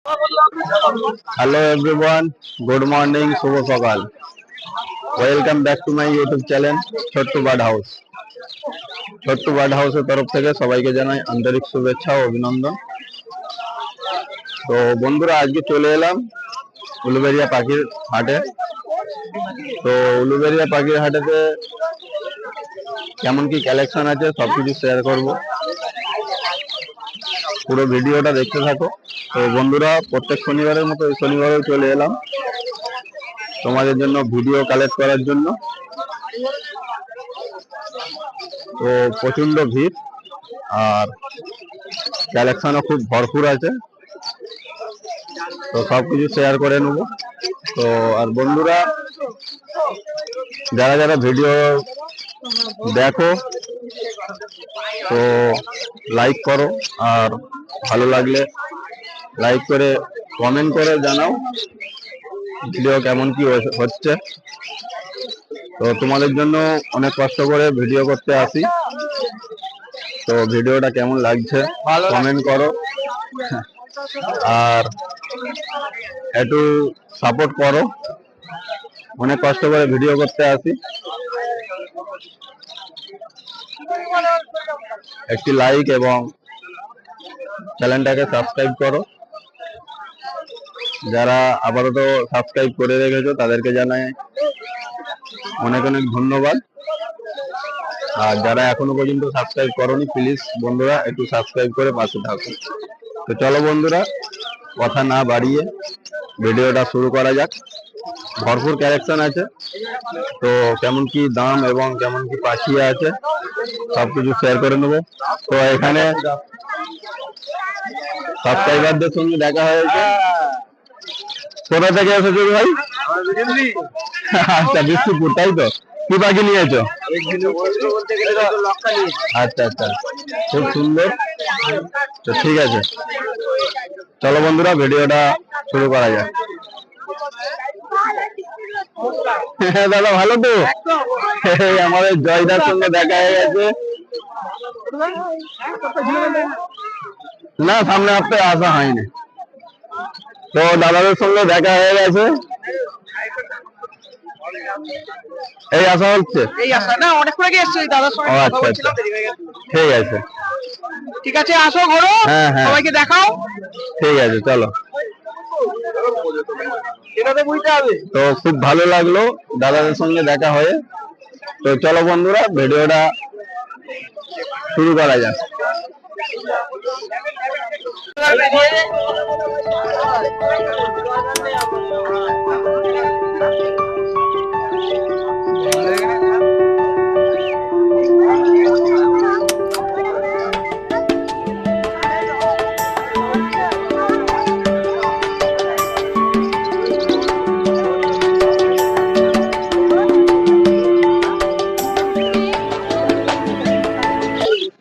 Hello everyone, good morning, শুভ সকাল। Welcome back to my YouTube channel Chhotu bird house. Chhotu bird হাউসের তরফ থেকে সবাইকে জানাই আন্তরিক শুভেচ্ছা ও অভিনন্দন। তো বন্ধুরা, আজকে চলে এলাম উলুবেড়িয়া পাখির হাটে। তো উলুবেড়িয়া পাখির হাটেতে কেমন কি কালেকশন আছে সবকিছু শেয়ার করব, পুরো ভিডিওটা দেখতে থাকো। তো বন্ধুরা, প্রত্যেক শনিবারের মতো এই শনিবারেও চলে এলাম তোমাদের জন্য ভিডিও কালেক্ট করার জন্য। তো প্রচন্ড ভিড় আর কালেকশনও খুব ভরপুর আছে, তো সবকিছু শেয়ার করে নেব। তো আর বন্ধুরা, যারা যারা ভিডিও দেখো তো লাইক করো, আর ভালো লাগলে লাইক করে কমেন্ট করে জানাও ভিডিও কেমন কি হচ্ছে। তো তোমাদের জন্য অনেক কষ্ট করে ভিডিও করতে আসি, তো ভিডিওটা কেমন লাগছে কমেন্ট করো আর একটু সাপোর্ট করো। অনেক কষ্ট করে ভিডিও করতে আসি, একটি লাইক এবং চ্যানেলটাকে সাবস্ক্রাইব করো। যারা আপাতত সাবস্ক্রাইব করে রেখেছো তাদেরকে জানাই অনেক অনেক ধন্যবাদ। আর যারা এখনো পর্যন্ত সাবস্ক্রাইব করোনি, প্লিজ বন্ধুরা একটু সাবস্ক্রাইব করে পাশে থাকো। তো চলো বন্ধুরা, কথা না বাড়িয়ে ভিডিওটা শুরু করা যাক। ভরপুর কালেকশন আছে, তো কেমন কি দাম এবং কেমন কি পাখি আছে সবকিছু শেয়ার করে নেবো। তো এখানে সাবস্ক্রাইবারদের সঙ্গে দেখা হয়েছে। কোথা থেকে এসেছো ভাই? আচ্ছা, বিষ্ণুপুর, তাই তো? কি পাখি নিয়েছো? আচ্ছা আচ্ছা, খুব সুন্দর। তো ঠিক আছে, চলো বন্ধুরা ভিডিওটা শুরু করা যাক। হ্যাঁ দাদা, ভালো তো? আমাদের জয়দার সঙ্গে দেখা হয়ে গেছে। না, সামনে সপ্তাহে আসা হয়নি, তো দাদাদের সঙ্গে দেখা হয়ে গেছে। এই আসা হচ্ছে, এই আসা না অনেকক্ষণ আগে এসেছি দাদার সঙ্গে কথা বলছিলাম, দেরি হয়ে গেছে। ঠিক আছে, ঠিক আছে, আসো ঘোরো, সবাইকে দেখাও। ঠিক আছে, চলো। তো খুব ভালো লাগলো দাদাদের সঙ্গে দেখা হয়ে। তো চলো বন্ধুরা ভিডিওটা শুরু করা যাক।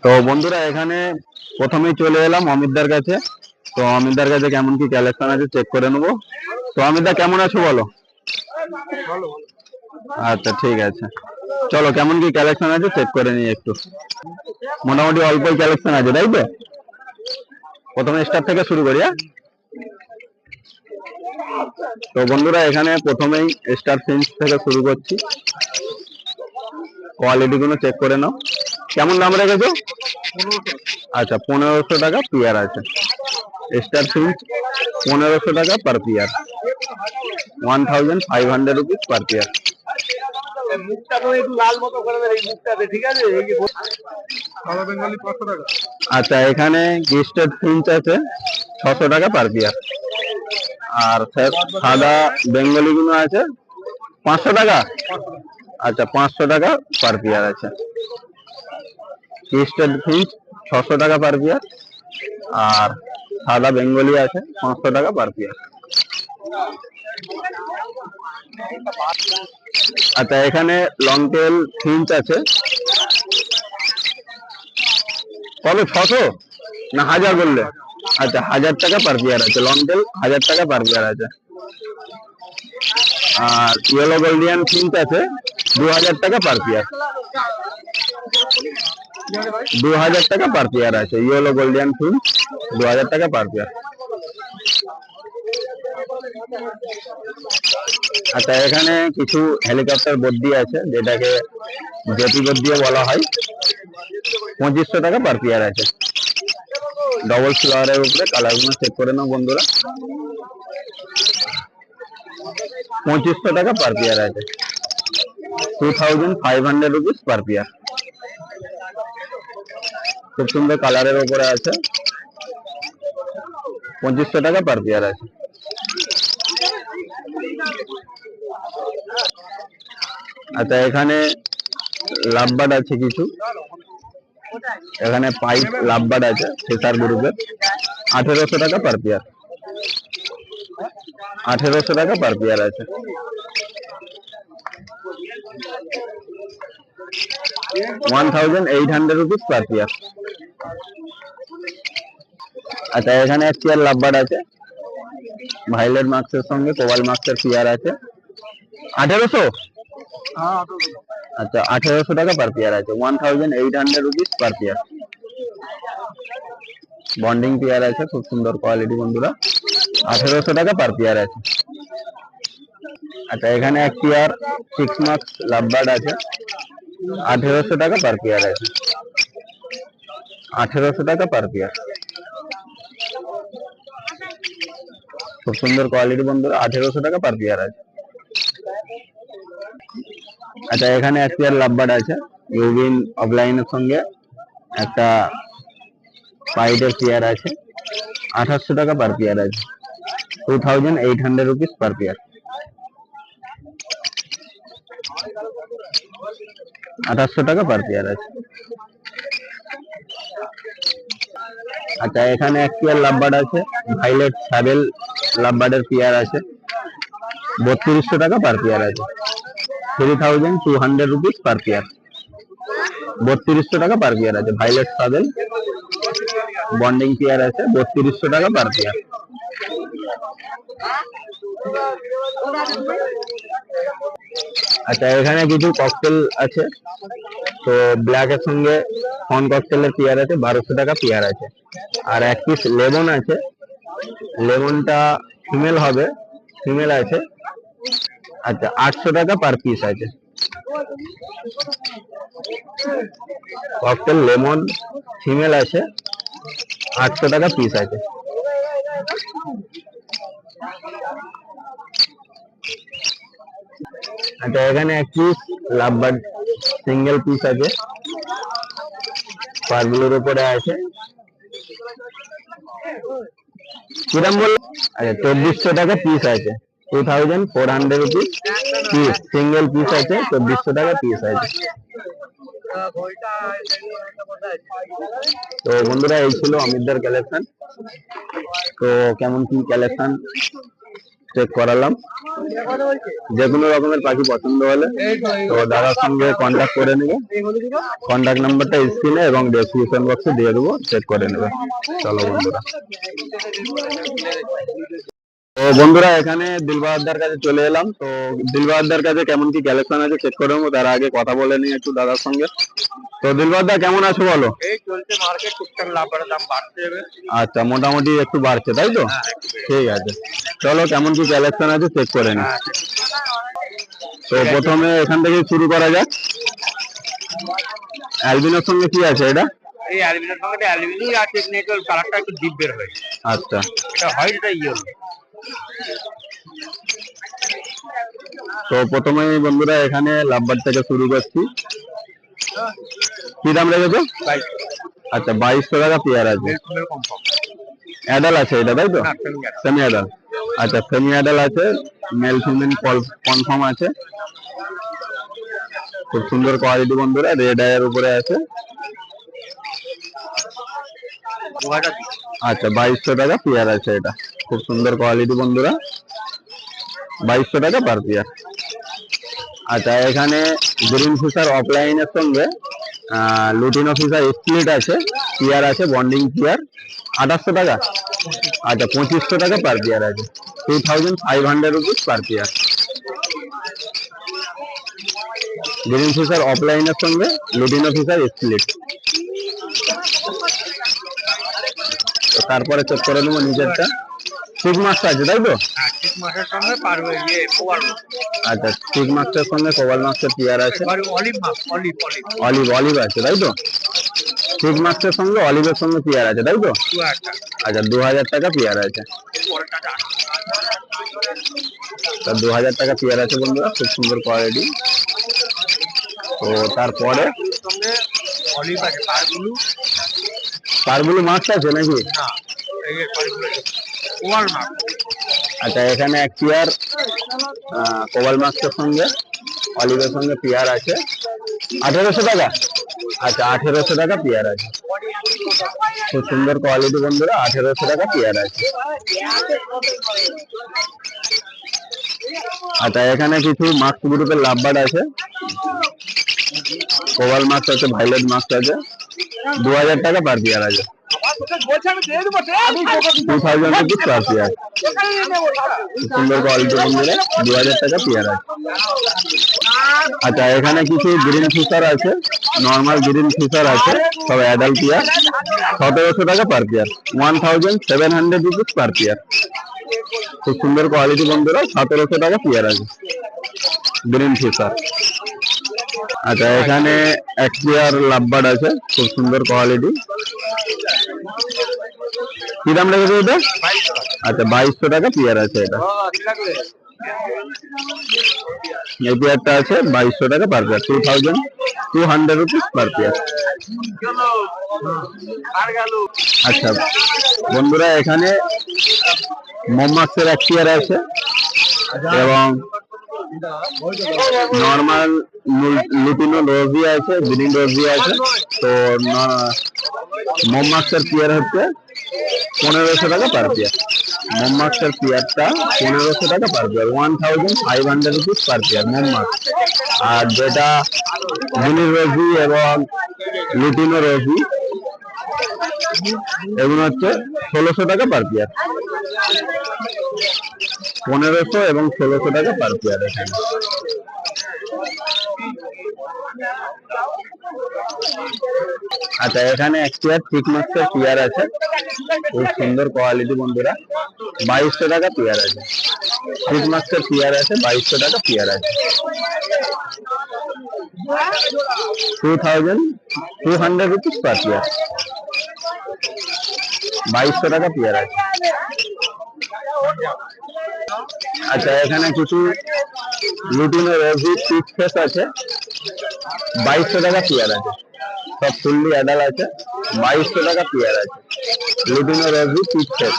তো বন্ধুরা, এখানে প্রথমেই চলে এলাম অমিতদার কাছে। তো অমিতদার কাছে কেমন কি কালেকশন আছে চেক করে নেবো। তো অমিতদা, কেমন আছো বলো? আচ্ছা ঠিক আছে, চলো কেমন কি কালেকশন আছে চেক করে নিই একটু। মোটামুটি অল্পই কালেকশন আছে, তাই তো? প্রথমে স্টার থেকে শুরু করি। তো বন্ধুরা, এখানে প্রথমেই স্টার ফিন্স থেকে শুরু করছি। কোয়ালিটি গুলো চেক করে নাও। কেমন দাম রেখেছো? আচ্ছা, 1500 টাকা পিয়ার আছে। স্টার ফিন্স 1500 টাকা পার পিয়ার, 1500 রুপিস পার পিয়ার। আচ্ছা, এখানে গিস্টেড ফিন্স আছে 600 টাকা পার পিয়ার। আর সাদা বেঙ্গলি গুলো আছে 500 টাকা। আচ্ছা, 500 টাকা পার পিয়ার আছে। গিস্টেড ফিন্স 600 টাকা পার পিয়ার, আর সাদা বেঙ্গলি আছে 500 টাকা পার পিয়ার। আচ্ছা, এখানে লং টেল ফিন্স আছে কত? 600 না 1000 বললে? আচ্ছা, 1000 টাকা পার পিয়ার আছে। লং টেল 1000 টাকা পার পিয়ার আছে। আর ইয়েলো গোল্ডিয়ান ফিন্স আছে 2000 টাকা পার পিয়ার। 2000 টাকা পার পেয়ার আছে। ইয়েলো গোল্ডিয়ান ফিল্ম 2000 টাকা পার পেয়ার। আচ্ছা, এখানে কিছু হেলিকপ্টার বদ্যি আছে, যেটাকে জেপি বদ্যি বলা হয়। 2500 টাকা পার পেয়ার আছে। ডবল ফ্লাওয়ারের উপরে কালারগুলো চেক করে নাও বন্ধুরা। 2500 টাকা পার পেয়ার আছে। 2500 রুপিস পার পেয়ার। খুব সুন্দর কালারের উপরে আছে। 2500 টাকা পার পেয়ার আছে। আচ্ছা, এখানে লাভবার্ড আছে কিছু। এখানে পাইপ লাভবার্ড আছে ফেসার গ্রুপের। 1800 টাকা পার পেয়ার। 1800 টাকা পার পেয়ার আছে। ₹1800 পার পেয়ার। আচ্ছা, এখানে এক পেয়ার লাভবার্ড আছে, ভাইলেট মার্কসের সঙ্গে কোবাল মার্কসের পেয়ার আছে। 1800? আচ্ছা, 1800 টাকা পার পেয়ার আছে। 1800 পার পেয়ার। বন্ডিং পেয়ার আছে, খুব সুন্দর কোয়ালিটি বন্ধুরা। 1800 টাকা পার পেয়ার আছে। আচ্ছা, এখানে এক পেয়ার 6 মার্কস লাভবার্ড আছে। 1800 টাকা পার পেয়ার আছে। 1800 টাকা পার পেয়ার। খুব সুন্দর কোয়ালিটি বন্ধুরা। 1800 টাকা পার পেয়ার আছে। আচ্ছা, এখানে এক পেয়ার লাভবার্ড আছে, ইউবিন অফলাইনের সঙ্গে একটা পাইডের পেয়ার আছে। 2800 টাকা পার পেয়ার আছে। 2800 পার পেয়ার। 2800 টাকা পার পেয়ার আছে। আচ্ছা, এখানে এক পেয়ার লাভবার্ড আছে, ভাইলেট সাবেল লাভবার্ডের পেয়ার আছে। 3200 টাকা পার পেয়ার আছে। 3200 পার পেয়ার। 3200 টাকা পার পেয়ার আছে। ভাইলেট সাবেল বন্ডিং পেয়ার আছে। 3200 টাকা পার পেয়ার। আচ্ছা, এখানে কিছু ককটেল আছে, তো ব্ল্যাক এর সঙ্গে ফন ককটেলের পেয়ার আছে। 1200 টাকা পেয়ার আছে। আর এক পিস লেমন আছে, লেমনটা ফিমেল হবে, ফিমেল আছে। আচ্ছা, 800 টাকা পার পিস আছে। ককটেল লেমন ফিমেল আছে, 800 টাকা পিস আছে। আচ্ছা, এখানে এক পিস লাভবার্ড সিঙ্গেল পিস আছে, পারগুলোর উপরে আছে। কিরম বল? আচ্ছা, 2400 টাকা পিস আছে। 2400 পিস সিঙ্গেল পিস আছে। 2400 টাকা পিস আছে। তো বন্ধুরা, এই ছিল অমিতদার কালেকশন। তো কেমন কি কালেকশন চেক করালাম। যে কোনো রকমের পাখি পছন্দ হলে তো দাদার সঙ্গে কন্ট্যাক্ট করে নেবে। কন্ট্যাক্ট নাম্বারটা স্ক্রিনে এবং ডেসক্রিপশন বক্সে দিয়ে দেবো, চেক করে নেবে। চলো বন্ধুরা। তো বন্ধুরা, এখানে দিলবাহারদার কাছে চলে এলাম। তো দিলবাহারদার কাছে কেমন কি কালেকশন আছে চেক করে নেবো। তার আগে কথা বলে নিই একটু দাদার সঙ্গে। তো দিলবাহারদা, কেমন আছো বলো? এই চলছে মার্কেট, টুকটাক লাভবারের দাম বাড়ছে। আচ্ছা, মোটামুটি একটু বাড়ছে তাই তো? ঠিক আছে, চলো কেমন কি কালেকশন আছে চেক করে নিই। তো প্রথমে এখান থেকে শুরু করা যাক। অ্যালবিনোর সঙ্গে কি আছে এটা? এই অ্যালবিনোর সঙ্গে অ্যালবিনো আছে, নেটওয়ার্ক কালারটা একটু ডিপ বের হয়েছে। আচ্ছা, এটা হোয়াইট, এটা ইয়েলো। তো প্রথমে বন্ধুরা এখানে লাভবার্ড থেকে শুরু করছি। কি দাম রেখেছো? আচ্ছা, 2200 টাকা পেয়ার আছে। অ্যাডাল আছে এটা তাই তো? Semi adult. আচ্ছা, সেমি অ্যাডাল আছে, মেল ফিমেল কনফার্ম আছে। খুব সুন্দর কোয়ালিটি বন্ধুরা, রেড আইয়ের উপরে আছে। আচ্ছা, 2200 টাকা পেয়ার আছে এটা। খুব সুন্দর কোয়ালিটি বন্ধুরা, 2200 টাকা পার পেয়ার। আচ্ছা, এখানে গ্রিন ফিশার অফলাইনের সঙ্গে লুটিনো ফিশার স্প্লিট আছে, পেয়ার আছে, বন্ডিং পেয়ার। 2800 টাকা। আচ্ছা, 2500 টাকা পার পেয়ার আছে। 2500 পার পেয়ার। গ্রিন ফিশার অফলাইনের সঙ্গে লুটিনো ফিশার স্প্লিট। তারপরে চেক করে নেবো নিচেরটা। ঠিক মাছটা আছে তাই তো? হ্যাঁ, ঠিক মাছের সঙ্গে পারবে কোয়াল মাছ। আচ্ছা, ঠিক মাছটার সঙ্গে কোবাল মাছের পেয়ার আছে, এবার অলিভ মাছ, অলিভ অলিভ অলিভ অলিভ আছে তাই তো? ঠিক মাছটার সঙ্গে অলিভের সঙ্গে পেয়ার আছে তাই তো? 2000 টাকা। আচ্ছা, 2000 টাকা পেয়ার আছে। পরের টাকা তা 2000 টাকা পেয়ার আছে বন্ধুরা, খুব সুন্দর কোয়ালিটি। তো তারপরে সঙ্গে অলিভ আছে, পারগুলো পারগুলো মাছটা আছে নাকি? না, এই যে পারগুলো কোয়াল মাছ। আচ্ছা, এখানে এক পেয়ার কোবাল মাছটার সঙ্গে অলিভের সঙ্গে পেয়ার আছে 1800 টাকা। আচ্ছা, 1800 টাকা পেয়ার আছে, খুব সুন্দর কোয়ালিটি বন্ধুরা, 1800 টাকা পেয়ার আছে। আচ্ছা, এখানে কিছু মাছ গ্রুপের লাভবার্ড আছে, কোবাল মাছ আছে, ভাইলেট মাছ আছে, 2000 টাকা পার পেয়ার আছে, 2000 রুপিস পার পেয়ার। সুন্দর কোয়ালিটি বন্ধুরা, 2000 টাকা পেয়ার আছে। আচ্ছা, এখানে কিছু গ্রিন ফিশার আছে, নর্মাল গ্রিন ফিশার আছে, সব অ্যাডাল্ট পেয়ার, 1700 টাকা per pair, 1700 rupees per pair. খুব সুন্দর কোয়ালিটি বন্ধুরা, 1700 টাকা পেয়ার আছে গ্রিন ফিশার। আচ্ছা, এখানে এক পেয়ার লাভবার্ড আছে, খুব সুন্দর কোয়ালিটি। কি দাম লেগেছে এটা? আচ্ছা, 2200 টাকা পেয়ার আছে এটা। এই পেয়ারটা আছে 2200 টাকা per pair, 2200 rupees per pair. আচ্ছা বন্ধুরা, এখানে মোমাক্সের এক পেয়ার আছে এবং নর্মাল লুটিনো রোজি আছে, গ্রিন রোজি আছে। তো মোমাক্সের পেয়ার হচ্ছে 1500 টাকা পার পেয়ার, মোমাক্সের পেয়ারটা 1500 টাকা per pair, 1500 rupees per pair মোমাক্স। আর যেটা গ্রিন রোজি এবং লুটিনো রোজি, এগুলো হচ্ছে 1600 টাকা পার পেয়ার, 1500 এবং 1600 টাকা পার পেয়ার এখানে। আচ্ছা, এখানে এক পেয়ার ঠিক মাছের পেয়ার আছে, খুব সুন্দর কোয়ালিটি বন্ধুরা, 2200 টাকা পেয়ার আছে, ঠিক মাছের পেয়ার আছে, 2200 টাকা পেয়ার আছে, 2200 রুপিস পার পেয়ার, 2200 টাকা পেয়ার আছে। আচ্ছা, এখানে কিছু লুটিনো রোজি পিচ ফেস আছে, 2200 টাকা পেয়ার আছে, সব ফুললি অ্যাডাল আছে, 2200 টাকা পেয়ার আছে, লুটিনো রোজি পিচ ফেস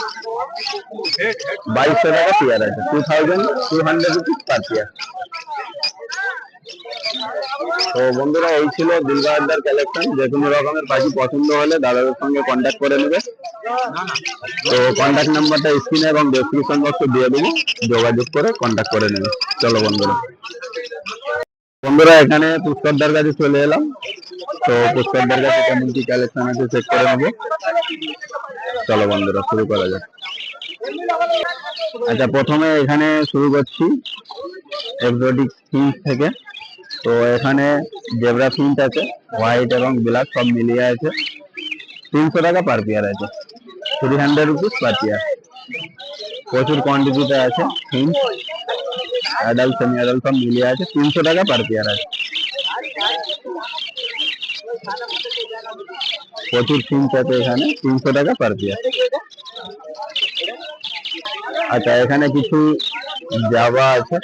2200 টাকা পেয়ার আছে, 2200 রুপিস পার পেয়ার। তো বন্ধুরা, এই ছিল দিলবাহারদার কালেকশন। যে কোনো রকমের পাখি পছন্দ হলে দাদাদের সঙ্গে কন্ট্যাক্ট করে নেবে। তো কন্ট্যাক্ট নাম্বারটা স্ক্রিনে এবং ডেসক্রিপশন বক্সে দিয়ে দেবো, যোগাযোগ করে কন্ট্যাক্ট করে নেবে। চলো বন্ধুরা, এখানে পুষ্করদার কাছে চলে এলাম। তো পুষ্করদার কাছে কেমন কি কালেকশন আছে চেক করে নেবো। চলো বন্ধুরা, শুরু করা যাক। আচ্ছা, প্রথমে এখানে শুরু করছি এক্সোটিক ফিঞ্চ থেকে। তো এখানে জেব্রা ফিঞ্চ আছে, হোয়াইট এবং ব্ল্যাক সব মিলিয়ে আছে, 300 টাকা পার পেয়ার আছে, 300 রুপিস পার পেয়ার। প্রচুর কোয়ান্টিটিতে আছে ফিঞ্চ, অ্যাডাল্ট সেমি অ্যাডাল্ট সব মিলিয়ে আছে, 300 টাকা পার পেয়ার আছে। প্রচুর ফিঞ্চ আছে এখানে, 300 টাকা পার পেয়ার। আচ্ছা, এখানে কিছু জাভা আছে,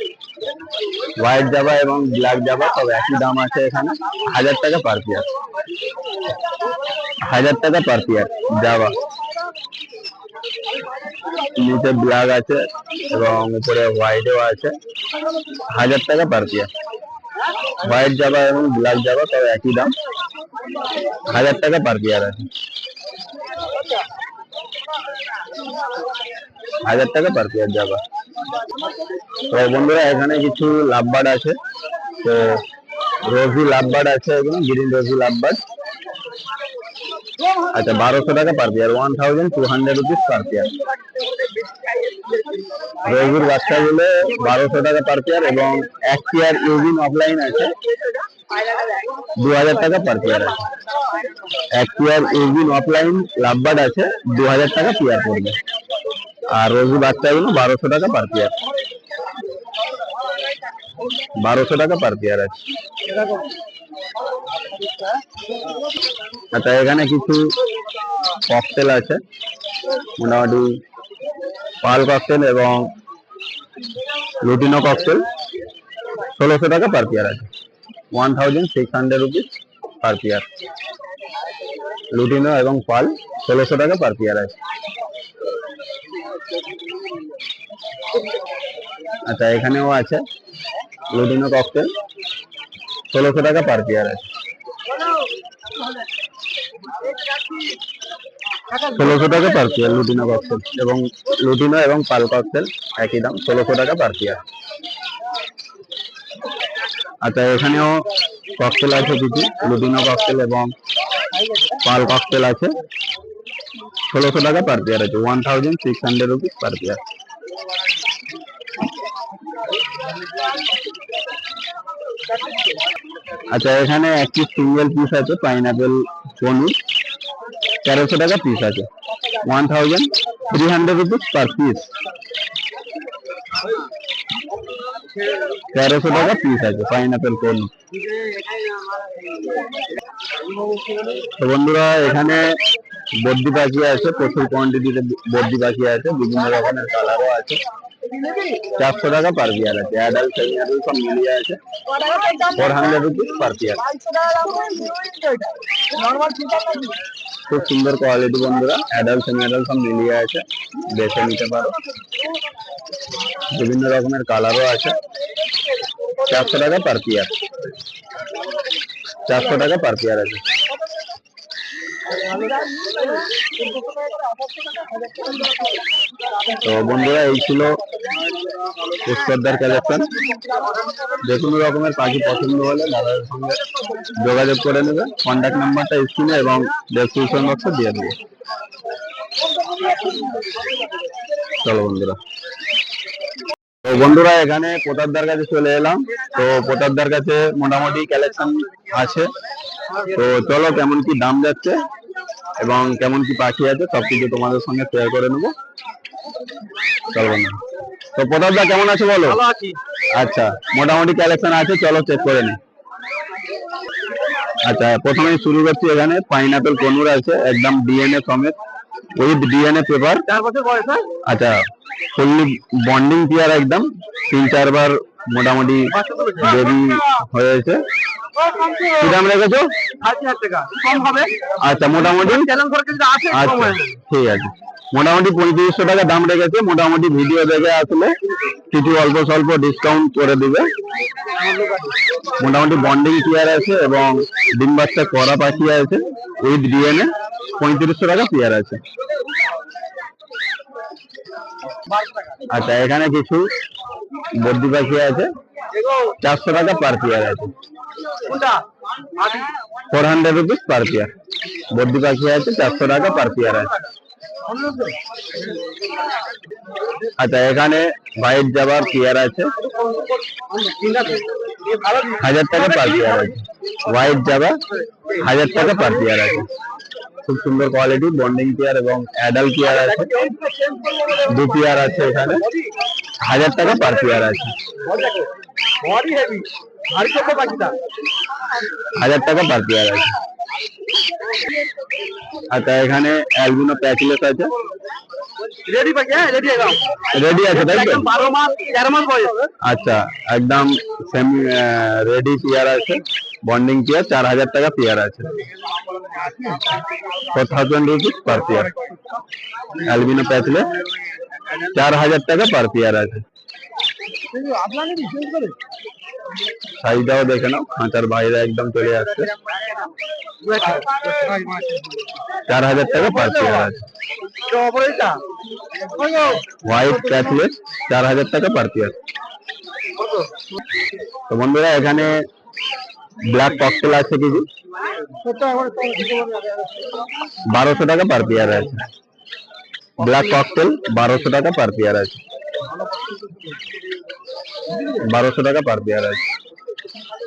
হোয়াইট জাভা এবং ব্ল্যাক জাভা সব একই দাম আছে এখানে, 1000 টাকা পার পেয়ার, 1000 টাকা পার পেয়ার জাভা। নিচে ব্ল্যাক আছে এবং উপরে হোয়াইটও আছে, 1000 টাকা পার পেয়ার। হোয়াইট জাভা এবং ব্ল্যাক জাভা সব একই দাম, 1000 টাকা পার পেয়ার আছে, 1000 টাকা পার পেয়ার জাভা। তো বন্ধুরা, এখানে কিছু লাভবার্ড আছে। তো রোজি লাভবার্ড আছে, এগুলো গ্রিন রোজি লাভবার্ড। আচ্ছা, 1200 টাকা per pair, 1200 rupees per pair. রোজির বাচ্চাগুলো 1200 টাকা পার পেয়ার এবং এক পেয়ার ইউজিন অফলাইন আছে, 2000 টাকা পার পেয়ার আছে। এক পেয়ার ইউজিন অফলাইন লাভবার্ড আছে, 2000 টাকা পেয়ার পড়বে। আর রোজি বাচ্চাগুলো 1200 টাকা পার পেয়ার। 1200 টাকা পার পেয়ার আছে। আচ্ছা, এখানে কিছু ককটেল আছে, মোটামুটি পাল ককটেল এবং লুটিনো ককটেল 1600 টাকা পার পেয়ার আছে। 1600 রুপিস পার পেয়ার। লুটিনো এবং পাল 1600 টাকা পার পেয়ার আছে। আচ্ছা, এখানেও আছে লুটিনো ককটেল 1600 টাকা পার পেয়ার আছে। 1600 টাকা পার পেয়ার লুটিনো ককটেল, এবং লুটিনো এবং পাল ককটেল একই দাম, 1600 টাকা পার পেয়ার। আচ্ছা, এখানেও ককটেল আছে কিছু, লুটিনো ককটেল এবং পাল ককটেল আছে, 1600 টাকা পার পেয়ার আছে। 1600 রুপিস পার পেয়ার। আচ্ছা, এখানে একটি সিঙ্গেল পিস আছে পাইনাপেল পনির, 1300 টাকা পিস আছে। 1300 রুপিস পার পিস। 1300 টাকা পিস আছে পাইনাপেল পনির। তো বন্ধুরা, এখানে বদ্রি পাখি আছে, প্রচুর কোয়ান্টিটিতে বদ্রি পাখি আছে, বিভিন্ন রকমের কালারও আছে। 400 টাকা পার পেয়ার আছে। অ্যাডাল্ট সেমি অ্যাডাল্ট সব মিলিয়ে আছে 400 রুপিস পার পেয়ার। খুব সুন্দর কোয়ালিটি বন্ধুরা, অ্যাডাল্ট সেমি অ্যাডাল্ট সব মিলিয়ে আছে, বেছে নিতে পারো। বিভিন্ন রকমের কালারও আছে। 400 টাকা পার পেয়ার। 400 টাকা পার পেয়ার আছে। তো বন্ধুরা, এই ছিল পুষ্করদার কালেকশন। যে কোনো রকমের পাখি পছন্দ হলে দাদার সঙ্গে যোগাযোগ করে নেবে। কন্ট্যাক্ট নাম্বারটা স্ক্রিনে এবং ডেসক্রিপশন বক্সে দিয়ে দেবো। চলো বন্ধুরা। তো বন্ধুরা, এখানে প্রতাপদার কাছে চলে এলাম। তো প্রতাপদার কাছে মোটামুটি কালেকশন আছে। তো চলো, কেমন কি দাম যাচ্ছে এবং কেমন কি পাখি আছে সবকিছু তোমাদের সঙ্গে শেয়ার করে নেবো। চলো বন্ধুরা। তো প্রতাপদা কেমন আছে বলো? আচ্ছা, মোটামুটি কালেকশন আছে, চলো চেক করে নি। আচ্ছা, প্রথমে শুরু করছি। এখানে পাইনাপেল কনুর আছে, একদম ডিএনএ সমেত, উইথ ডিএনএ পেপার। আচ্ছা, ফুললি বন্ডিং পেয়ার, একদম 3-4 বার মোটামুটি বেবি হয়েছে। কি দাম রেখেছো? আচ্ছা, মোটামুটি আচ্ছা ঠিক আছে, মোটামুটি 3500 টাকা দাম রেখেছে। মোটামুটি ভিডিও দেখে আসলে কিছু অল্প স্বল্প ডিসকাউন্ট করে দিবে। মোটামুটি বন্ডিং পেয়ার আছে এবং ডিম বাচ্চা করা পাখি আছে উইথ ডিএনএ, 3500 টাকা পেয়ার আছে। আচ্ছা, এখানে কিছু বদ্রি পাখি আছে, 400 টাকা পার পেয়ার আছে। 400 রুপিস পার পেয়ার। বদ্রি পাখি আছে, 400 টাকা পার পেয়ার আছে। আচ্ছা, এখানে হোয়াইট জাবার পেয়ার আছে, 1000 টাকা পার পেয়ার আছে। হোয়াইট জাবা 1000 টাকা পার পেয়ার আছে। খুব সুন্দর কোয়ালিটি বন্ডিং পেয়ার এবং অ্যাডাল্ট পেয়ার আছে, 2 পেয়ার আছে এখানে, 1000 টাকা পার পেয়ার আছে। 1000 টাকা পার পেয়ার আছে। আচ্ছা, এখানে অ্যালবিনো প্যাচলেস আছে, রেডি আছে তাই তো? 12 মাস 13 মাস বয়স। আচ্ছা, একদম সেমি রেডি পেয়ার আছে, বন্ডিং পেয়ার, 4000 টাকা পেয়ার আছে। 4000 rupees per pair. Albino patchless 4000 টাকা পার পেয়ার আছে। সাইজটাও দেখে নাও, খাঁচার বাইরে একদম চলে আসছে। 4000 টাকা পার পেয়ার আছে। হোয়াইট প্যাচলেস 4000 টাকা পার পেয়ার। তো বন্ধুরা, এখানে ব্ল্যাক ককটেল আছে কিছু, 1200 টাকা পার পেয়ার আছে। ব্ল্যাক ককটেল 1200 টাকা পার পেয়ার আছে। 1200 টাকা পার পেয়ার আছে।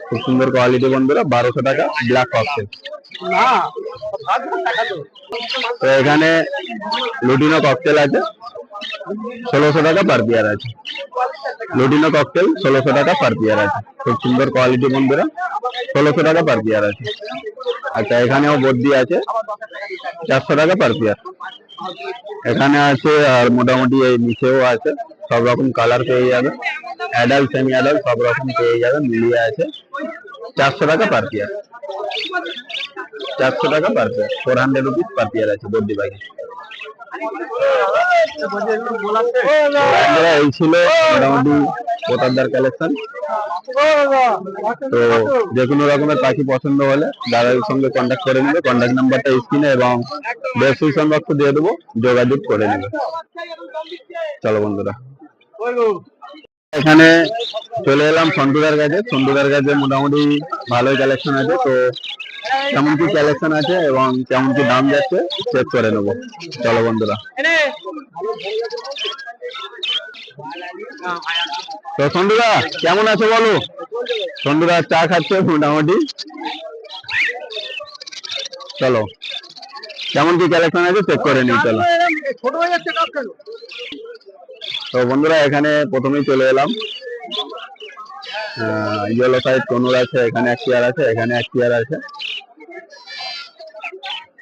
খুব সুন্দর কোয়ালিটি বন্ধুরা, 1200 টাকা ব্ল্যাক ককটেল। তো এখানে লুটিনো ককটেল আছে, 1600 টাকা পার পেয়ার আছে। লুটিনো ককটেল 1600 টাকা পার পেয়ার আছে, খুব সুন্দর কোয়ালিটি বন্ধুরা, 1600 টাকা পার পেয়ার আছে। আচ্ছা, এখানেও বদ্যি আছে, 400 টাকা পার পেয়ার। এখানে আছে আর মোটামুটি এই নিচেও আছে, সব রকম কালার পেয়ে যাবে, অ্যাডাল্ট সেমি অ্যাডাল্ট সব রকম পেয়ে যাবে, মিলিয়ে আছে। 400 টাকা পার পেয়ার, 400 টাকা per pair, 400 rupees per pair আছে বদ্যি পাখি। এই ছিল মোটামুটি পোতারদার কালেকশন। তো যে কোনো রকমের পাখি পছন্দ হলে দাদার সঙ্গে কন্ট্যাক্ট করে নেবে, কন্ট্যাক্ট নাম্বারটা স্ক্রিনে এবং ডেসক্রিপশন বক্সে দিয়ে দেবো, যোগাযোগ করে নেবে। চলো বন্ধুরা, এখানে চলে এলাম সন্টুদার কাছে। সন্টুদার কাছে মোটামুটি ভালোই কালেকশন আছে, তো কেমন কি কালেকশন আছে এবং কেমন কি দাম যাচ্ছে চেক করে নেবো। চলো বন্ধুরা। তো সন্টুদা কেমন আছে বলো? সন্টুদা চা খাচ্ছে মোটামুটি। চলো কেমন কি কালেকশন আছে চেক করে নিই। চলো। তো বন্ধুরা এখানে প্রথমেই চলে এলাম, ইয়েলো সাইড কনুর আছে, এখানে এক পেয়ার আছে, এখানে এক পেয়ার আছে,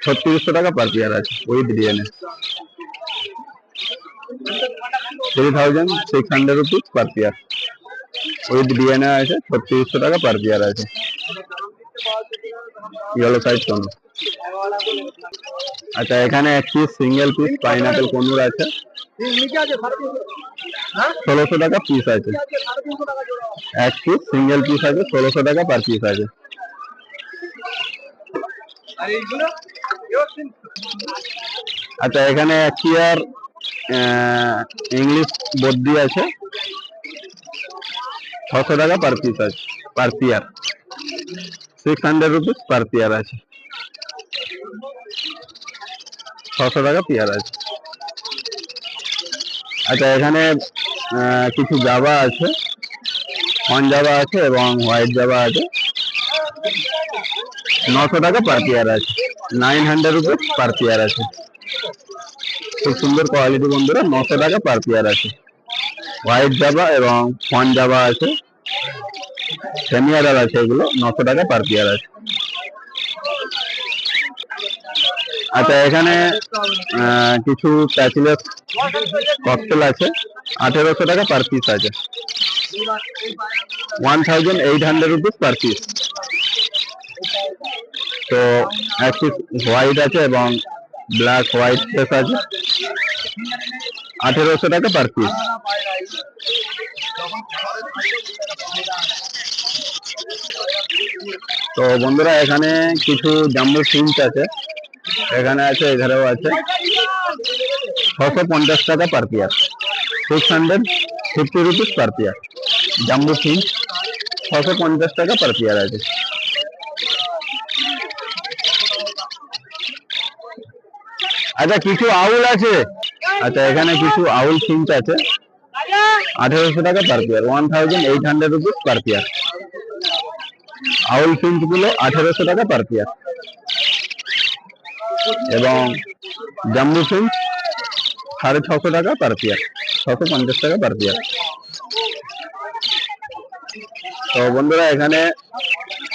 3600 টাকা পার পেয়ার আছে with DNA, 3600 rupees per pair with DNA আছে, 3600 টাকা পার পেয়ার আছে, ইয়েলো সাইড কনুর। আচ্ছা, এখানে এক piece single piece pineapple conure আছে, 1600 টাকা পিস আছে, এক পিস সিঙ্গেল পিস আছে, 1600 টাকা পার পিস আছে। আচ্ছা, এখানে এক পেয়ার ইংলিশ বদ্যি আছে, 600 টাকা পার পিস আছে, per pair, 600 rupees per pair আছে, 600 টাকা পেয়ার আছে। আচ্ছা, এখানে কিছু জাভা আছে, অন জাভা আছে এবং হোয়াইট জাভা আছে, 900 টাকা পার পেয়ার আছে, 900 রুপিস পার পেয়ার আছে, খুব সুন্দর কোয়ালিটি বন্ধুরা, 900 টাকা পার পেয়ার আছে। হোয়াইট জাভা এবং ফন জাভা আছে, সেমি অ্যাডাল্ট আছে, এগুলো 900 টাকা পার পেয়ার আছে। আচ্ছা, এখানে কিছু প্যাচিলেস ককটেল আছে, 1800 টাকা পার পিস আছে, 1800 রুপিস পার পিস। তো এক পিস হোয়াইট আছে এবং ব্ল্যাক হোয়াইট ফেস আছে, 1800 টাকা পার পিস। তো বন্ধুরা এখানে কিছু জাম্বো ফিঞ্চ আছে, এখানে আছে, এখানেও আছে, 650 টাকা per pair, 650 rupees per pair, jumbo Finch 650 টাকা পার পেয়ার আছে। আচ্ছা, কিছু আউল আছে, আচ্ছা এখানে কিছু আউল ফিঞ্চ আছে, 1800 টাকা per pair, 1800 rupees per pair, owl finch গুলো 1800 টাকা পার পেয়ার, এবং জাম্বু ফিঞ্চ 650 টাকা পার পেয়ার, 650 টাকা পার পেয়ার। তো বন্ধুরা এখানে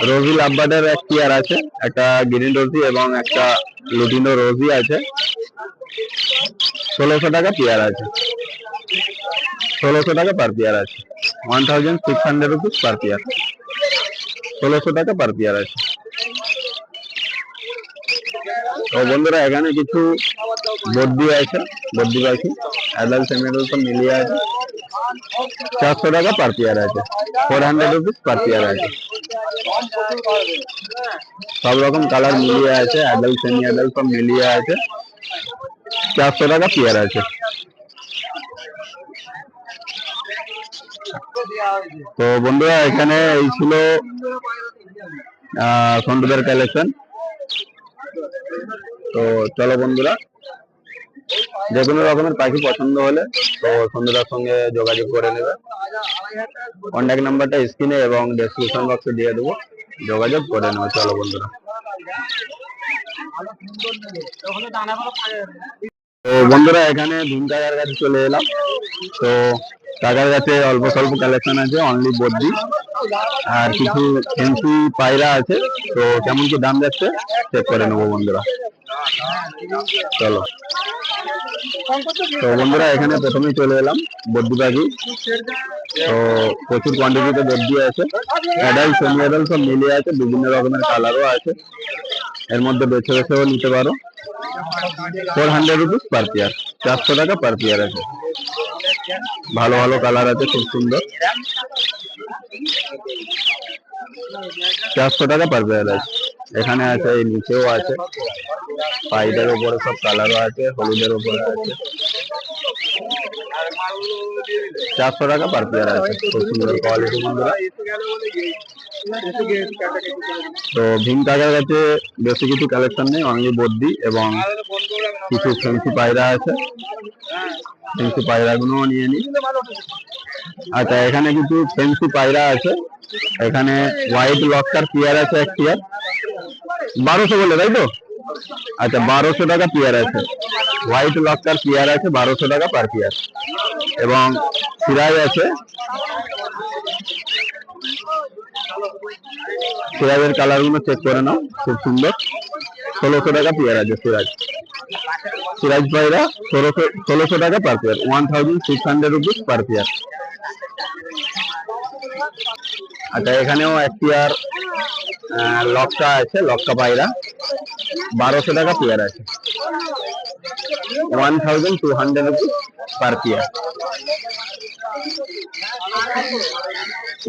রোজি লাভবার্ডের এক পেয়ার আছে, একটা গ্রিন রোজি এবং একটা লুটিনো রোজি আছে, 1600 টাকা পেয়ার আছে, 1600 টাকা পার পেয়ার আছে, 1600 রুপিস পার পেয়ার, 1600 টাকা পার পেয়ার আছে। তো বন্ধুরা এখানে কিছু বদ্যি আছে, বদ্যি পাখি অ্যাডাল্ট সেমি অ্যাডাল্ট সব মিলিয়ে আছে, 400 টাকা পার পেয়ার আছে, 400 রুপিস পার পেয়ার আছে, সব রকম কালার মিলিয়ে আছে, অ্যাডাল্ট সেমি অ্যাডাল্ট সব মিলিয়ে আছে, 400 টাকা পেয়ার আছে। তো বন্ধুরা এখানে এই ছিল সন্টুদের কালেকশন। তো চলো বন্ধুরা যে কোনো রকমের পাখি পছন্দ হলে তো সন্ধ্যের সঙ্গে যোগাযোগ করে নেবে। কন্ট্যাক্ট নাম্বারটা স্ক্রিনে এবং ডেসক্রিপশন বক্সে দিয়ে দেবো, যোগাযোগ করে নেবে। চলো বন্ধুরা, তো বন্ধুরা এখানে ভীম কাকার কাছে চলে এলাম। তো কাকার কাছে অল্প স্বল্প কালেকশন আছে, অনলি বদ্রি আর কিছু ফ্যান্সি পায়রা আছে। তো কেমন কি দাম যাচ্ছে চেক করে নেবো বন্ধুরা, চলো। তো বন্ধুরা এখানে প্রথমেই চলে এলাম বদ্রি পাখি। তো প্রচুর কোয়ান্টিটিতে বদ্রি আছে, অ্যাডাল্ট সেমি অ্যাডাল্ট সব মিলিয়ে আছে, বিভিন্ন রকমের কালারও আছে, এর মধ্যে বেছে বেছেও নিতে পারো। 400 রুপিস পার পেয়ার, 400 টাকা পার পেয়ার আছে। ভালো ভালো কালার আছে, খুব সুন্দর, 400 টাকা পার পেয়ার আছে। এখানে আছে, এই নিচেও আছে, পাইডের উপরে সব কালারও আছে, হলুদের উপরে আছে, 400 টাকা পার পেয়ার আছে। খুব সুন্দর কোয়ালিটি বন্ধুরা। তো ভীম কাকার কাছে বেশি কিছু কালেকশন নেই, অনলি বদ্রি এবং কিছু ফ্যান্সি পায়রা আছে, ফ্যান্সি পায়রা গুলোও নিয়ে নি। আচ্ছা এখানে কিছু ফ্যান্সি পায়রা আছে, এখানে হোয়াইট লস্কার পেয়ার আছে, এক পেয়ার 1200 বলে, তাই তো? আচ্ছা 1200 টাকা পেয়ার আছে, হোয়াইট লস্কার পেয়ার আছে 1200 টাকা পার পেয়ার। এবং সিরাজ আছে, সিরাজের কালার গুলো চেক করে নাও, খুব সুন্দর, 1600 টাকা পেয়ার আছে সিরাজ। সিরাজ পায়রা 1600 টাকা per pair, 1600 rupees per pair. আচ্ছা এখানেও এক পেয়ার লক্কা আছে, লক্কা পায়রা 1200 টাকা পেয়ার আছে, 1200 রুপিস পার পেয়ার,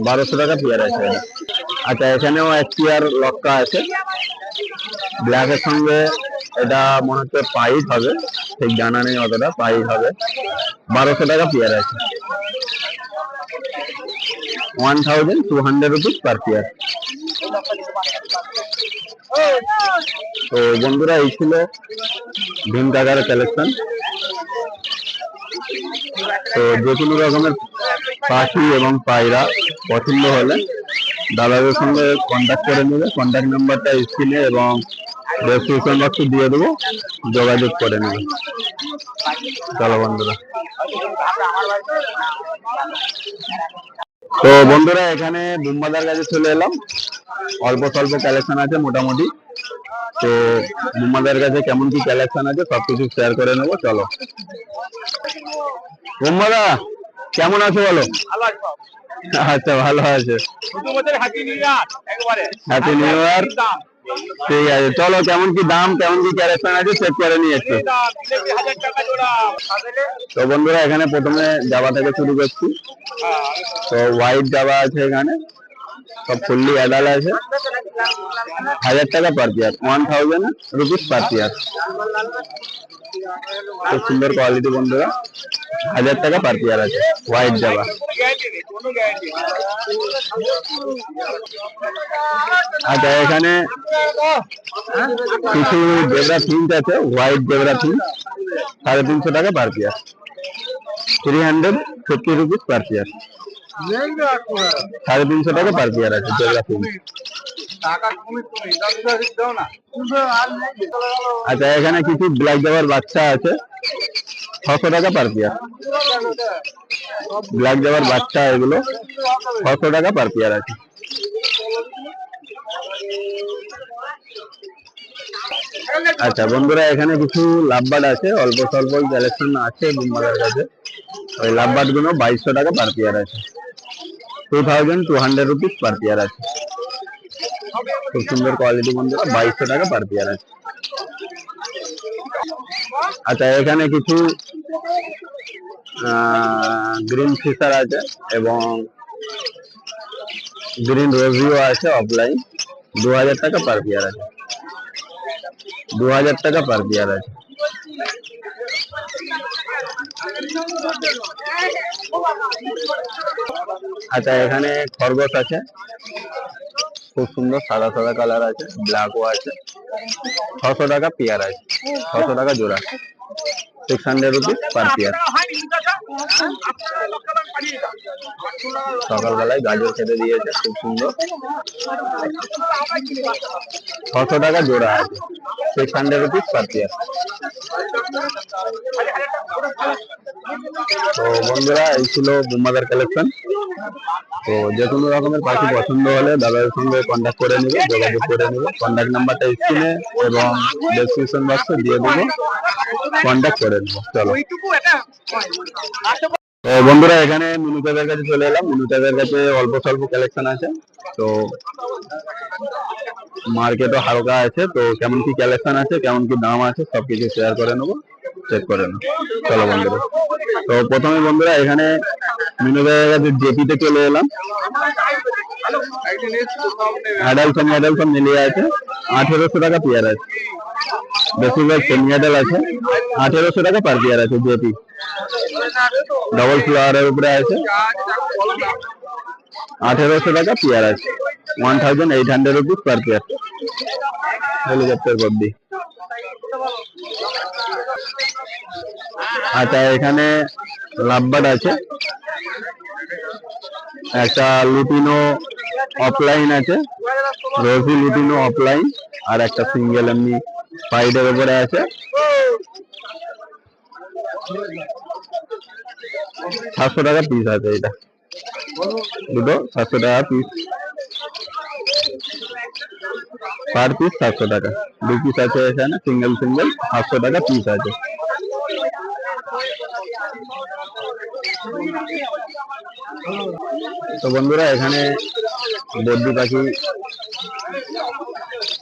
1200 টাকা পেয়ার আছে। আচ্ছা এখানেও এক পেয়ার লক্কা আছে, ব্ল্যাকের সঙ্গে, এটা মনে হচ্ছে পাইট হবে, ঠিক জানা নেই অতটা, পাইট হবে, 1200 টাকা পেয়ার আছে, 1200 রুপিস পার পেয়ার। তো বন্ধুরা এই ছিল ভীম কাকার কালেকশন। তো যে কোনো রকমের পাখি এবং পায়রা পছন্দ হলে দাদাদের সঙ্গে কন্ট্যাক্ট করে নেবে, কন্ট্যাক্ট নাম্বারটা স্ক্রিনে এবং ডেসক্রিপশন বক্সে দিয়ে দেবো, যোগাযোগ করে নেবে। চলো বন্ধুরা, তো বন্ধুরা এখানে বুম্বাদার কাছে চলে এলাম, অল্প স্বল্প কালেকশন আছে মোটামুটি। তো বুম্বাদার কাছে কেমন কি কালেকশন আছে সবকিছু শেয়ার করে নেবো, চলো। বুম্বাদা কেমন আছো বলো? আচ্ছা ভালো আছে, হ্যাপি নিউ ইয়ার। ঠিক আছে চলো, কেমন কি দাম, কেমন কি কালেকশন আছে চেক করে নিয়ে একটু। তো বন্ধুরা এখানে প্রথমে জাবা থেকে শুরু করছি। তো হোয়াইট জাবা আছে এখানে, সব ফুললি অ্যাডাল আছে, 1000 টাকা per pair, 1000 rupees per pair. খুব সুন্দর কোয়ালিটি বন্ধুরা, 1000 টাকা পার পেয়ার আছে হোয়াইট জাবা। আচ্ছা এখানে কিছু জেব্রা ফিঞ্চ আছে, হোয়াইট জেব্রা ফিঞ্চ 350 টাকা per pair, 350 rupees per pair, 350 টাকা পার পেয়ার আছে জেব্রা ফিঞ্চ। আচ্ছা এখানে কিছু ব্ল্যাক জাবার বাচ্চা আছে, 600 টাকা পার পেয়ার, ব্ল্যাক জাবার বাচ্চা এগুলো 600 টাকা পার পেয়ার আছে। আচ্ছা বন্ধুরা এখানে কিছু লাভবার্ড আছে, অল্প স্বল্প কালেকশন আছে বুম্বাদার কাছে। ওই লাভবার্ড গুলো 2200 টাকা পার পেয়ার আছে, 2200 রুপিস পার পেয়ার আছে। খুব সুন্দর কোয়ালিটি বন্ধুরা, 2200 টাকা পার পেয়ার আছে। আচ্ছা এখানে কিছু গ্রিন ফিশার আছে এবং গ্রিন রোজিও আছে অফলাইন, 2000 টাকা পার পেয়ার আছে, 2000 টাকা পার পেয়ার আছে। আচ্ছা এখানে খরগোশ আছে, খুব সুন্দর সাদা সাদা কালার আছে, ব্ল্যাকও আছে, 600 টাকা পেয়ার আছে, 600 টাকা জোড়া। 600 রুপিস পার পেয়ার। সকালবেলায় গাজর খেতে দিয়েছে, খুব সুন্দর। 600 টাকা জোড়া আছে, 600 রুপিস পার পেয়ার। তো বন্ধুরা, এই ছিল বুম্বাদার কালেকশন। তো যে কোনো রকমের পাখি পছন্দ হলে দাদার সঙ্গে কন্ট্যাক্ট করে নেবে, যোগাযোগ করে নেবে। কন্ট্যাক্ট নাম্বারটা স্ক্রিনে এবং ডেসক্রিপশন বক্সে দিয়ে দেবো, কন্ট্যাক্ট করে নেবো। চলো। তো বন্ধুরা, এখানে মিনুটাদের কাছে চলে এলাম। মিনুটাদের কাছে অল্প স্বল্প কালেকশন আছে, তো মার্কেটও হালকা আছে। তো কেমন কি কালেকশন আছে, কেমন কি দাম আছে, সবকিছু শেয়ার করে নেবো, চেক করে নেবো। চলো বন্ধুরা। তো প্রথমে বন্ধুরা, এখানে মিনুটাদের কাছে জেপিতে চলে এলাম। অ্যাডাল্ট মিলিয়ে আছে, 1800 টাকা পেয়ার আছে। বেশিরভাগ সেমি অ্যাডাল্ট আছে, 1800 টাকা পার পেয়ার আছে। জেপি ডবল ফ্লাওয়ারের উপরে আছে, 1800 টাকা পেয়ার আছে। 1800 রুপিস পার পেয়ার। হেলিকপ্টার কবি। আচ্ছা, এখানে লাভবার্ড আছে, একটা লুটিনো অফলাইন আছে, রোজি লুটিনো অফলাইন, আর একটা সিঙ্গেল এমনি সাইডের উপরে আছে। 700 টাকা পিস আছে, এটা দুটো 700 টাকা পিস, পার পিস 700 টাকা। 2 পিস আছে এখানে, সিঙ্গেল 700 টাকা পিস আছে। তো বন্ধুরা, এখানে বদ্রি পাখি,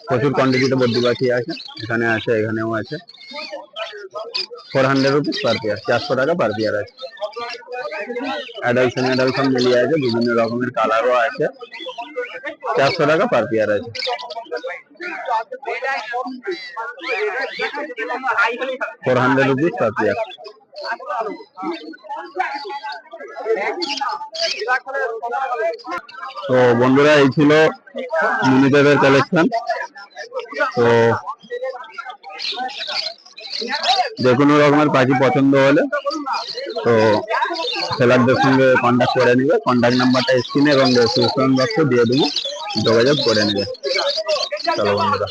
প্রচুর কোয়ান্টিটিতে বদ্রি পাখি আছে। এখানে আছে, এখানেও আছে। 400 রুপিস পার পেয়ার, 400 টাকা পার পেয়ার আছে। অ্যাডাল্ট সেমি অ্যাডাল্ট সব মিলিয়ে আছে, বিভিন্ন রকমের কালারও আছে। 400 টাকা পার পেয়ার আছে। ₹400 পার পেয়ার। তো বন্ধুরা, এই ছিল মিনিটের কালেকশন। তো যে কোনো রকমের পাখি পছন্দ হলে তো সেলারদের সঙ্গে কন্ট্যাক্ট করে নেবে। কন্ট্যাক্ট নাম্বারটা স্ক্রিনে এবং ডেসক্রিপশন বক্সে দিয়ে দেবো, যোগাযোগ করে নেবে। চলো বন্ধুরা।